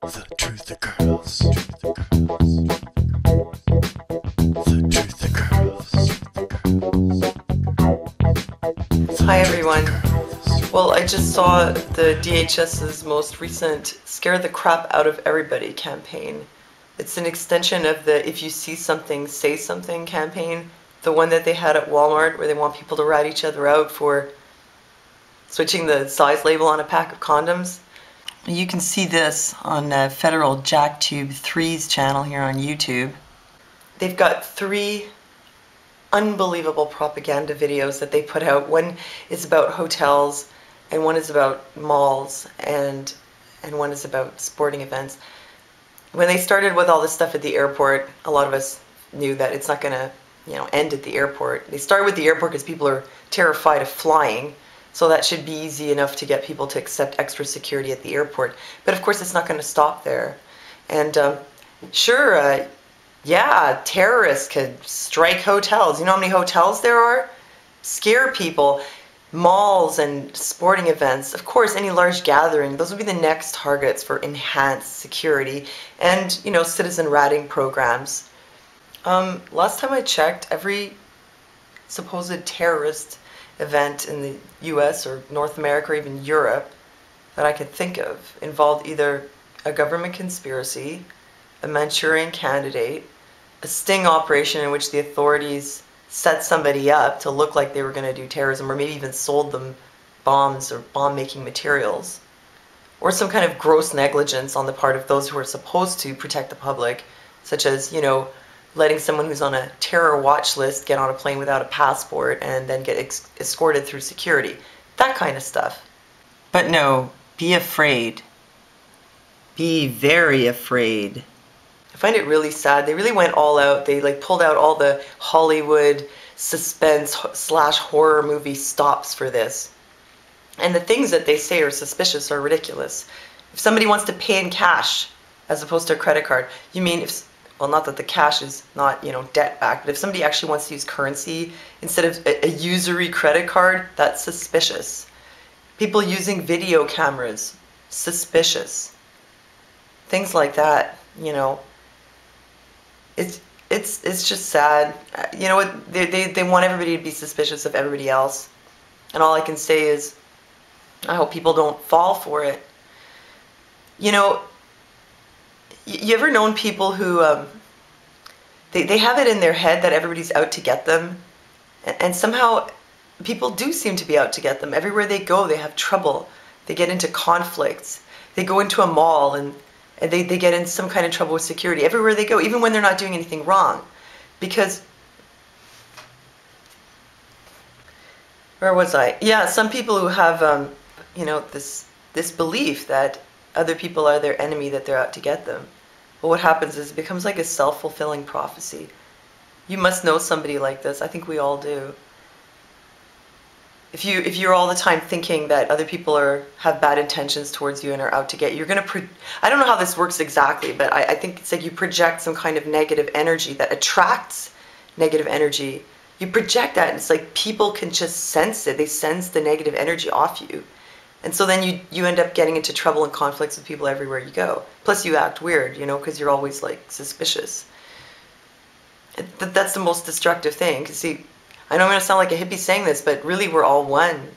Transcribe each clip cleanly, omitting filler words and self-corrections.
The truth occurs. The truth occurs. Hi everyone. Well, I just saw the DHS's most recent Scare the Crap Out of Everybody campaign. It's an extension of the If You See Something, Say Something campaign, the one that they had at Walmart where they want people to rat each other out for switching the size label on a pack of condoms. You can see this on Federal JackTube 3's channel here on YouTube. They've got 3 unbelievable propaganda videos that they put out. One is about hotels, and one is about malls, and one is about sporting events. When they started with all this stuff at the airport, a lot of us knew that it's not going to, end at the airport. They started with the airport because people are terrified of flying. So that should be easy enough to get people to accept extra security at the airport. But of course, it's not going to stop there. And yeah, terrorists could strike hotels. You know how many hotels there are? Scare people. Malls and sporting events. Of course, any large gathering. Those would be the next targets for enhanced security and, citizen ratting programs. Last time I checked, every supposed terrorist event in the US or North America or even Europe that I could think of involved either a government conspiracy, a Manchurian candidate, a sting operation in which the authorities set somebody up to look like they were going to do terrorism, or maybe even sold them bombs or bomb-making materials, or some kind of gross negligence on the part of those who are supposed to protect the public, such as, letting someone who's on a terror watch list get on a plane without a passport and then get escorted through security. That kind of stuff. But no, be afraid. Be very afraid. I find it really sad. They really went all out. They pulled out all the Hollywood suspense / horror movie stops for this. And the things that they say are suspicious are ridiculous. If somebody wants to pay in cash as opposed to a credit card, you mean well, not that the cash is not, debt backed, but if somebody actually wants to use currency instead of a usury credit card, that's suspicious. People using video cameras, suspicious. Things like that, It's just sad. You know what? They want everybody to be suspicious of everybody else. And all I can say is, I hope people don't fall for it. You ever known people who, they have it in their head that everybody's out to get them, and somehow people do seem to be out to get them. Everywhere they go, they have trouble. They get into conflicts. They go into a mall and they get in some kind of trouble with security. Everywhere they go, even when they're not doing anything wrong. Because, where was I? Yeah, some people who have, this belief that other people are their enemy, that they're out to get them. But what happens is it becomes like a self-fulfilling prophecy. You must know somebody like this. I think we all do. If you're all the time thinking that other people have bad intentions towards you and are out to get you, you're going to... I don't know how this works exactly, but I think it's like you project some kind of negative energy that attracts negative energy. You project that, and it's like people can just sense it. They sense the negative energy off you. And so then you end up getting into trouble and conflicts with people everywhere you go. Plus you act weird, because you're always suspicious. That's the most destructive thing. Because see, I know I'm going to sound like a hippie saying this, but really we're all one,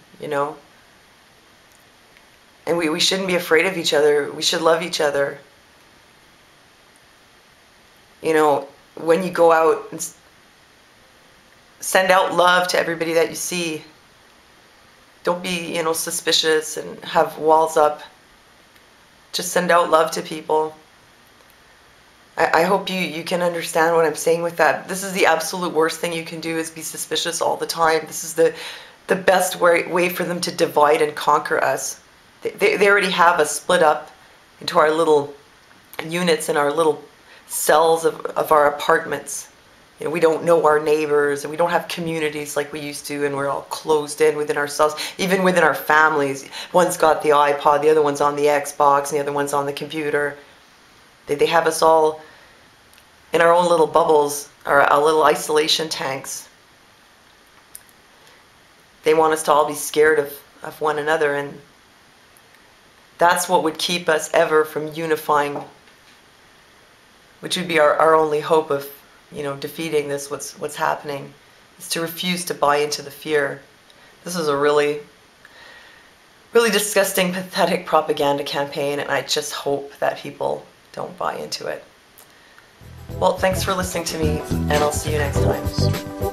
And we shouldn't be afraid of each other. We should love each other. When you go out, and send out love to everybody that you see. Don't be, suspicious and have walls up. Just send out love to people. I hope you can understand what I'm saying with that. This is the absolute worst thing you can do, is be suspicious all the time. This is the best way for them to divide and conquer us. They already have us split up into our little units and our little cells of our apartments. We don't know our neighbors, and we don't have communities like we used to, and we're all closed in within ourselves, even within our families. One's got the iPod, the other one's on the Xbox, and the other one's on the computer. They have us all in our own little bubbles, our little isolation tanks. They want us to all be scared of one another, and That's what would keep us ever from unifying, which would be our only hope of, defeating this, what's happening, is to refuse to buy into the fear. This is a really, really disgusting, pathetic propaganda campaign, and I just hope that people don't buy into it. Well, thanks for listening to me, and I'll see you next time.